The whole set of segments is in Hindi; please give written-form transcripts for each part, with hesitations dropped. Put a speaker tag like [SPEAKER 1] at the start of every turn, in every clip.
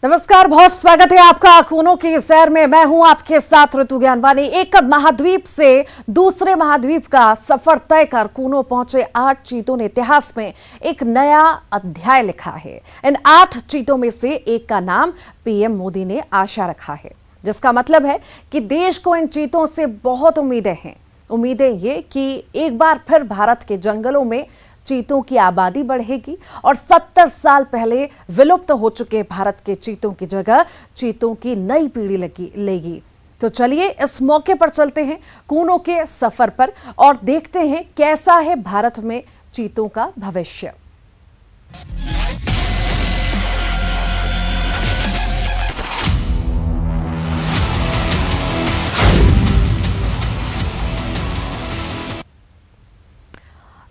[SPEAKER 1] नमस्कार, बहुत स्वागत है आपका खूनों की सैर में। मैं हूं आपके साथ ऋतु ज्ञानवानी। एक महाद्वीप से दूसरे महाद्वीप का सफर तय कर कूनो पहुंचे 8 चीतों ने इतिहास में एक नया अध्याय लिखा है। इन 8 चीतों में से एक का नाम पीएम मोदी ने आशा रखा है, जिसका मतलब है कि देश को इन चीतों से बहुत उम्मीदें हैं। उम्मीदें ये कि एक बार फिर भारत के जंगलों में चीतों की आबादी बढ़ेगी और 70 साल पहले विलुप्त हो चुके भारत के चीतों की जगह चीतों की नई पीढ़ी लेगी। तो चलिए इस मौके पर चलते हैं कूनों के सफर पर और देखते हैं कैसा है भारत में चीतों का भविष्य।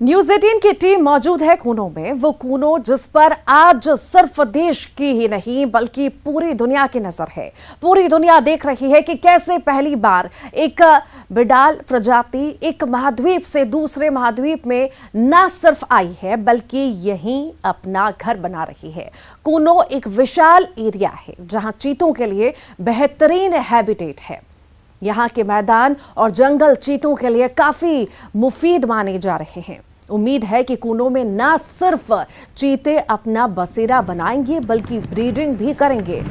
[SPEAKER 1] न्यूज़ 18 की टीम मौजूद है कूनो में। वो कूनो जिस पर आज सिर्फ देश की ही नहीं बल्कि पूरी दुनिया की नजर है। पूरी दुनिया देख रही है कि कैसे पहली बार एक बिडाल प्रजाति एक महाद्वीप से दूसरे महाद्वीप में न सिर्फ आई है बल्कि यहीं अपना घर बना रही है। कूनो एक विशाल एरिया है जहां चीतों के लिए बेहतरीन हैबिटेट है। यहाँ के मैदान और जंगल चीतों के लिए काफी मुफीद माने जा रहे हैं। उम्मीद है कि कूनो में न सिर्फ चीते अपना बसेरा बनाएंगे बल्कि ब्रीडिंग भी करेंगे।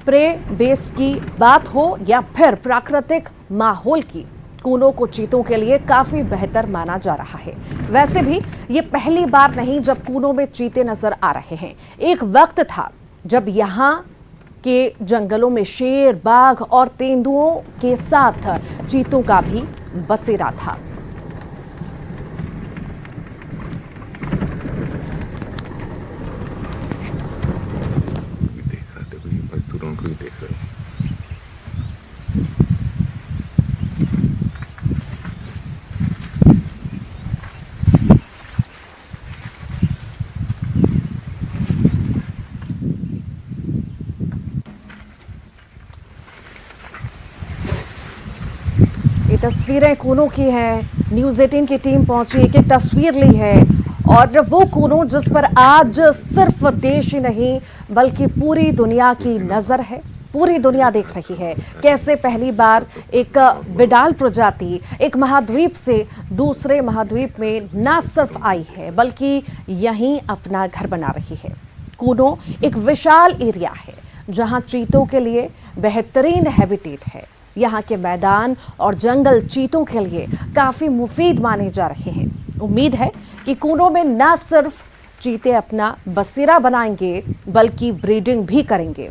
[SPEAKER 1] प्रे बेस की बात हो या फिर प्राकृतिक माहौल की, कूनो को चीतों के लिए काफी बेहतर माना जा रहा है। वैसे भी ये पहली बार नहीं जब कूनो में चीते नजर आ रहे हैं। एक वक्त था जब यहाँ के जंगलों में शेर, बाघ और तेंदुओं के साथ चीतों का भी बसेरा था। ये तस्वीरें कूनो की हैं। न्यूज़ 18 की टीम पहुंची, एक एक तस्वीर ली है और वो कूनो जिस पर आज सिर्फ देश ही नहीं बल्कि पूरी दुनिया की नजर है। पूरी दुनिया देख रही है कैसे पहली बार एक बिडाल प्रजाति एक महाद्वीप से दूसरे महाद्वीप में न सिर्फ आई है बल्कि यहीं अपना घर बना रही है। कूनो एक विशाल एरिया है जहां चीतों के लिए बेहतरीन हैबिटेट है। यहाँ के मैदान और जंगल चीतों के लिए काफी मुफीद माने जा रहे हैं। उम्मीद है कि कूनो में न सिर्फ चीते अपना बसेरा बनाएंगे बल्कि ब्रीडिंग भी करेंगे।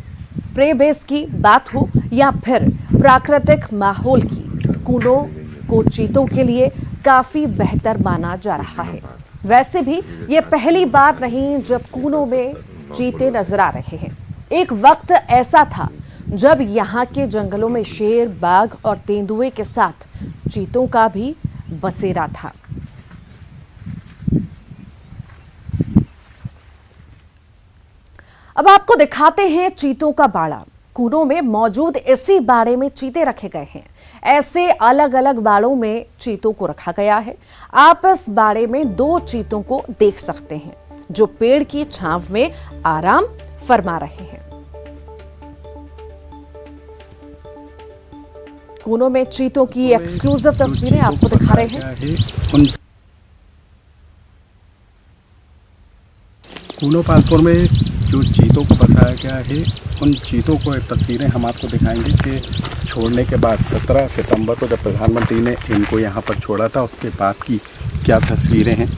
[SPEAKER 1] प्रे बेस की बात हो या फिर प्राकृतिक माहौल की, कूनो को चीतों के लिए काफी बेहतर माना जा रहा है। वैसे भी ये पहली बार नहीं जब कूनो में चीते नजर आ रहे हैं। एक वक्त ऐसा था जब यहाँ के जंगलों में शेर, बाघ और तेंदुए के साथ चीतों का भी बसेरा था। अब आपको दिखाते हैं चीतों का बाड़ा। कूनो में मौजूद इसी बाड़े में चीते रखे गए हैं। ऐसे अलग अलग बाड़ों में चीतों को रखा गया है। आप इस बाड़े में 2 चीतों को देख सकते हैं जो पेड़ की छांव में आराम फरमा रहे हैं। कूनो में चीतों की एक्सक्लूसिव तस्वीरें आपको दिखा रहे हैं।
[SPEAKER 2] कूनो पालपुर में जो चीतों को बसाया गया है उन चीतों को तस्वीरें हम आपको दिखाएंगे कि छोड़ने के बाद 17 सितंबर को जब प्रधानमंत्री ने इनको यहाँ पर छोड़ा था उसके बाद की क्या तस्वीरें हैं।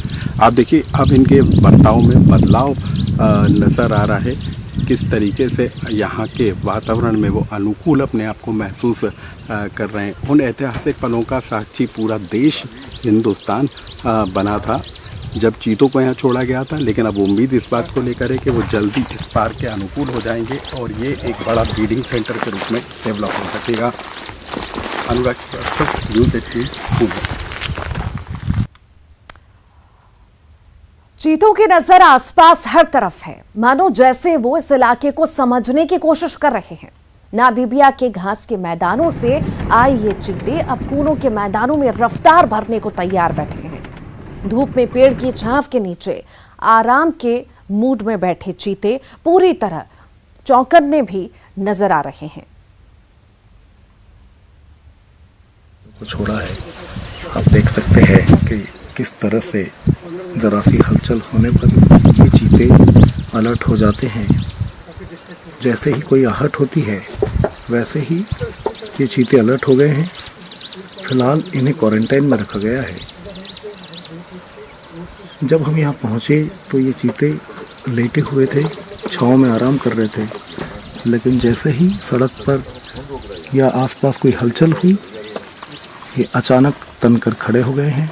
[SPEAKER 2] आप देखिए अब इनके बर्ताव में बदलाव नज़र आ रहा है। किस तरीके से यहाँ के वातावरण में वो अनुकूल अपने आप को महसूस कर रहे हैं। उन ऐतिहासिक पलों का साक्षी पूरा देश हिंदुस्तान बना था जब चीतों को यहाँ छोड़ा गया था, लेकिन अब उम्मीद इस बात को लेकर है कि वो जल्दी इस पार्क के अनुकूल हो जाएंगे और ये एक बड़ा ब्रीडिंग सेंटर के रूप में डेवलप हो सकेगा। अनुराग न्यूज़ 18।
[SPEAKER 1] चीतों की नजर आसपास हर तरफ है, मानो जैसे वो इस इलाके को समझने की कोशिश कर रहे हैं। नामीबिया के घास के मैदानों से आए ये चीते अब कूनो के मैदानों में रफ्तार भरने को तैयार बैठे हैं। धूप में पेड़ की छांव के नीचे आराम के मूड में बैठे चीते पूरी तरह चौंकन्ने भी नजर आ रहे हैं।
[SPEAKER 3] छोड़ा है, आप देख सकते हैं कि किस तरह से ज़रा सी हलचल होने पर ये चीते अलर्ट हो जाते हैं। जैसे ही कोई आहट होती है वैसे ही ये चीते अलर्ट हो गए हैं। फिलहाल इन्हें क्वारंटाइन में रखा गया है। जब हम यहाँ पहुँचे तो ये चीते लेटे हुए थे, छाँव में आराम कर रहे थे, लेकिन जैसे ही सड़क पर या आसपास कोई हलचल हुई ये अचानक तनकर खड़े हो गए हैं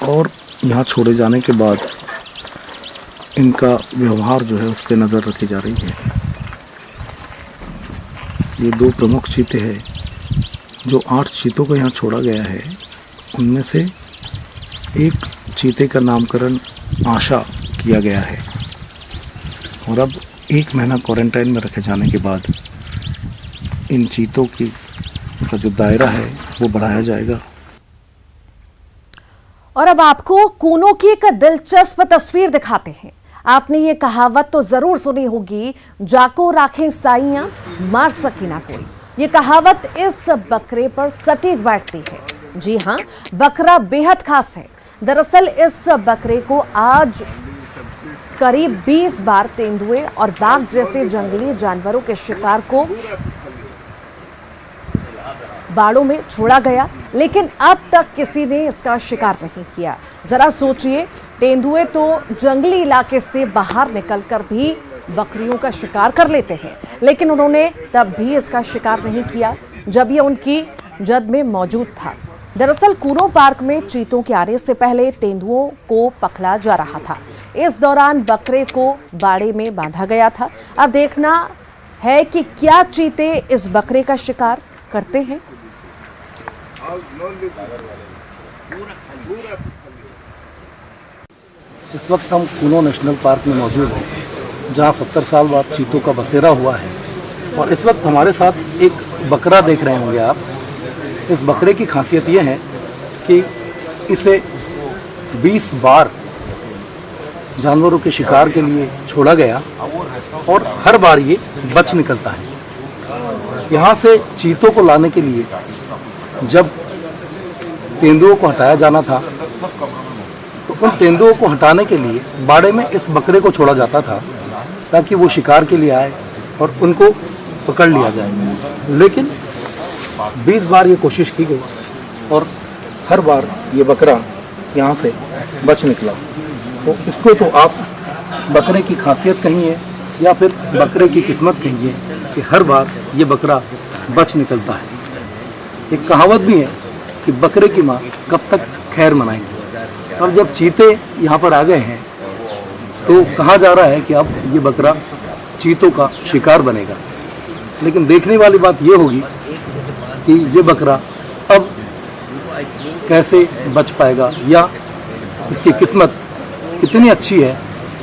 [SPEAKER 3] और यहाँ छोड़े जाने के बाद इनका व्यवहार जो है उस पर नज़र रखी जा रही है। ये 2 प्रमुख चीते हैं। जो 8 चीतों को यहाँ छोड़ा गया है उनमें से एक चीते का नामकरण आशा किया गया है और अब 1 महीना क्वारंटाइन में रखे जाने के बाद इन चीतों का जो दायरा है वो बढ़ाया जाएगा।
[SPEAKER 1] और अब आपको कूनों की एक दिलचस्प तस्वीर दिखाते हैं। आपने ये कहावत तो जरूर सुनी होगी, जाको राखें साइयां मार सकी ना कोई। ये कहावत इस बकरे पर सटीक बैठती है। जी हां, बकरा बेहद खास है। दरअसल इस बकरे को आज करीब 20 बार तेंदुए और बाघ जैसे जंगली जानवरों के शिकार को बाड़ों में छोड़ा गया, लेकिन अब तक किसी ने इसका शिकार नहीं किया। जरा सोचिए, तेंदुए तो जंगली इलाके से बाहर निकलकर भी बकरियों का शिकार कर लेते हैं, लेकिन उन्होंने तब भी इसका शिकार नहीं किया जब ये उनकी जद में मौजूद था। दरअसल कूनो पार्क में चीतों के आने से पहले तेंदुओं को पकड़ा जा रहा था। इस दौरान बकरे को बाड़े में बांधा गया था। अब देखना है कि क्या चीते इस बकरे का शिकार करते हैं।
[SPEAKER 3] इस वक्त हम कूनो नेशनल पार्क में मौजूद हैं, जहां 70 साल बाद चीतों का बसेरा हुआ है। और इस वक्त हमारे साथ एक बकरा देख रहे होंगे आप। इस बकरे की खासियत यह है कि इसे 20 बार जानवरों के शिकार के लिए छोड़ा गया और हर बार ये बच निकलता है। यहाँ से चीतों को लाने के लिए जब तेंदुओं को हटाया जाना था तो उन तेंदुओं को हटाने के लिए बाड़े में इस बकरे को छोड़ा जाता था ताकि वो शिकार के लिए आए और उनको पकड़ लिया जाए। लेकिन 20 बार ये कोशिश की गई और हर बार ये बकरा यहाँ से बच निकला। तो इसको तो आप बकरे की खासियत कहिए या फिर बकरे की किस्मत कहिए कि हर बार ये बकरा बच निकलता है। एक कहावत भी है कि बकरे की माँ कब तक खैर मनाएंगे। और जब चीते यहाँ पर आ गए हैं तो कहा जा रहा है कि अब ये बकरा चीतों का शिकार बनेगा। लेकिन देखने वाली बात ये होगी कि ये बकरा अब कैसे बच पाएगा या इसकी किस्मत कितनी अच्छी है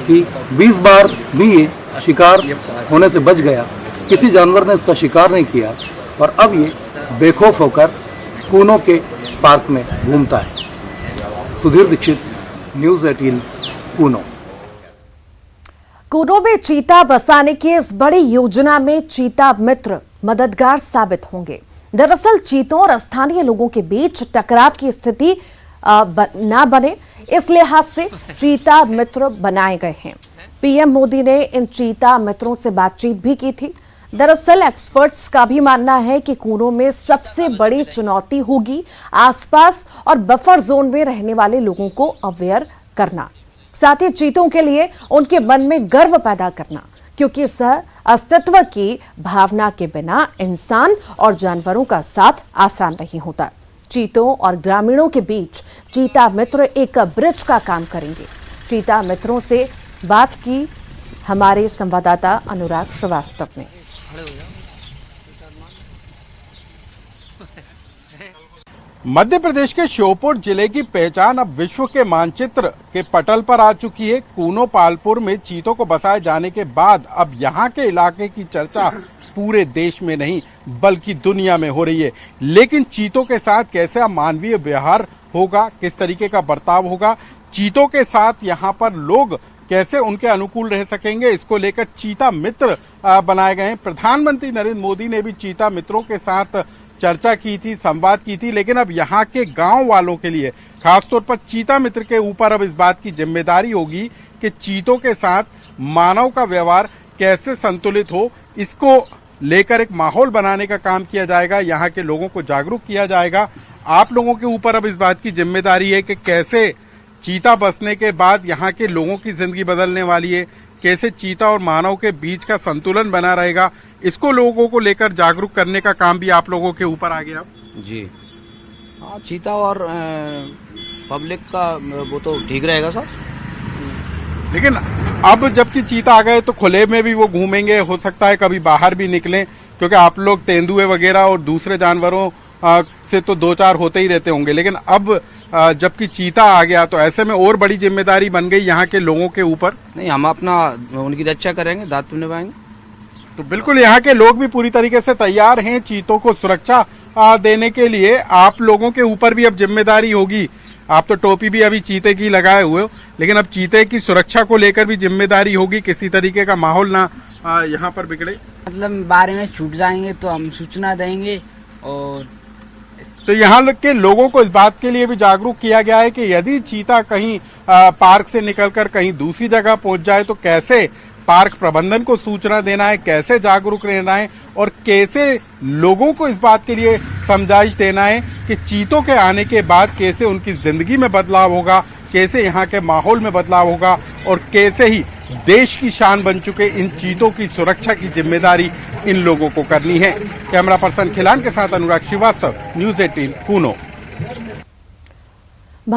[SPEAKER 3] कि 20 बार भी ये शिकार होने से बच गया। किसी जानवर ने इसका शिकार नहीं किया और अब ये बेखौफ होकर कूनो के पार्क में घूमता है। सुधीर दीक्षित, न्यूज़ 18, कूनो।
[SPEAKER 1] कूनो में चीता बसाने की इस बड़ी योजना में चीता मित्र मददगार साबित होंगे। दरअसल चीतों और स्थानीय लोगों के बीच टकराव की स्थिति ना बने, इस लिहाज से चीता मित्र बनाए गए हैं। पीएम मोदी ने इन चीता मित्रों से बातचीत भी की थी। दरअसल एक्सपर्ट्स का भी मानना है कि कूनो में सबसे बड़ी चुनौती होगी आसपास और बफर जोन में रहने वाले लोगों को अवेयर करना, साथ ही चीतों के लिए उनके मन में गर्व पैदा करना, क्योंकि सह अस्तित्व की भावना के बिना इंसान और जानवरों का साथ आसान नहीं होता। चीतों और ग्रामीणों के बीच चीता मित्र एक ब्रिज का काम करेंगे। चीता मित्रों से बात की हमारे संवाददाता अनुराग श्रीवास्तव ने।
[SPEAKER 4] मध्य प्रदेश के श्योपुर जिले की पहचान अब विश्व के मानचित्र के पटल पर आ चुकी है। कूनो पालपुर में चीतों को बसाए जाने के बाद अब यहाँ के इलाके की चर्चा पूरे देश में नहीं बल्कि दुनिया में हो रही है। लेकिन चीतों के साथ कैसा मानवीय व्यवहार होगा, किस तरीके का बर्ताव होगा, चीतों के साथ यहाँ पर लोग कैसे उनके अनुकूल रह सकेंगे, इसको लेकर चीता मित्र बनाए गए हैं। प्रधानमंत्री नरेंद्र मोदी ने भी चीता मित्रों के साथ चर्चा की थी, संवाद की थी, लेकिन अब यहाँ के गांव वालों के लिए खासतौर पर चीता मित्र के ऊपर अब इस बात की जिम्मेदारी होगी कि चीतों के साथ मानव का व्यवहार कैसे संतुलित हो, इसको लेकर एक माहौल बनाने का काम किया जाएगा। यहाँ के लोगों को जागरूक किया जाएगा। आप लोगों के ऊपर अब इस बात की जिम्मेदारी है कि कैसे चीता बसने के बाद यहाँ के लोगों की जिंदगी बदलने वाली है, कैसे चीता और मानव के बीच का संतुलन बना रहेगा, इसको लोगों को लेकर जागरूक करने का काम भी आप लोगों के ऊपर आ गया।
[SPEAKER 5] जी हाँ, चीता और पब्लिक का वो तो ठीक रहेगा सर।
[SPEAKER 4] लेकिन अब जबकि चीता आ गए तो खुले में भी वो घूमेंगे, हो सकता है कभी बाहर भी निकलें, क्योंकि आप लोग तेंदुए वगैरह और दूसरे जानवरों से तो दो चार होते ही रहते होंगे, लेकिन अब जबकि चीता आ गया तो ऐसे में और बड़ी जिम्मेदारी बन गई यहाँ के लोगों के ऊपर।
[SPEAKER 5] नहीं, हम अपना उनकी रक्षा करेंगे, दायित्व निभाएंगे।
[SPEAKER 4] तो बिल्कुल यहाँ के लोग भी पूरी तरीके से तैयार हैं चीतों को सुरक्षा देने के लिए। आप लोगों के ऊपर भी अब जिम्मेदारी होगी। आप तो टोपी भी अभी चीते की लगाए हुए हो, लेकिन अब चीते की सुरक्षा को लेकर भी जिम्मेदारी होगी, किसी तरीके का माहौल ना यहाँ पर बिगड़े।
[SPEAKER 6] मतलब बारे में छूट जाएंगे तो हम सूचना देंगे। और
[SPEAKER 4] तो यहाँ के लोगों को इस बात के लिए भी जागरूक किया गया है कि यदि चीता कहीं पार्क से निकलकर कहीं दूसरी जगह पहुंच जाए तो कैसे पार्क प्रबंधन को सूचना देना है, कैसे जागरूक रहना है और कैसे लोगों को इस बात के लिए समझाइश देना है कि चीतों के आने के बाद कैसे उनकी जिंदगी में बदलाव होगा, कैसे यहाँ के माहौल में बदलाव होगा और कैसे ही देश की शान बन चुके इन चीतों की सुरक्षा की जिम्मेदारी इन लोगों को करनी है। कैमरा पर्सन खिलान के साथ अनुराग श्रीवास्तव, न्यूज़ 18 कूनो।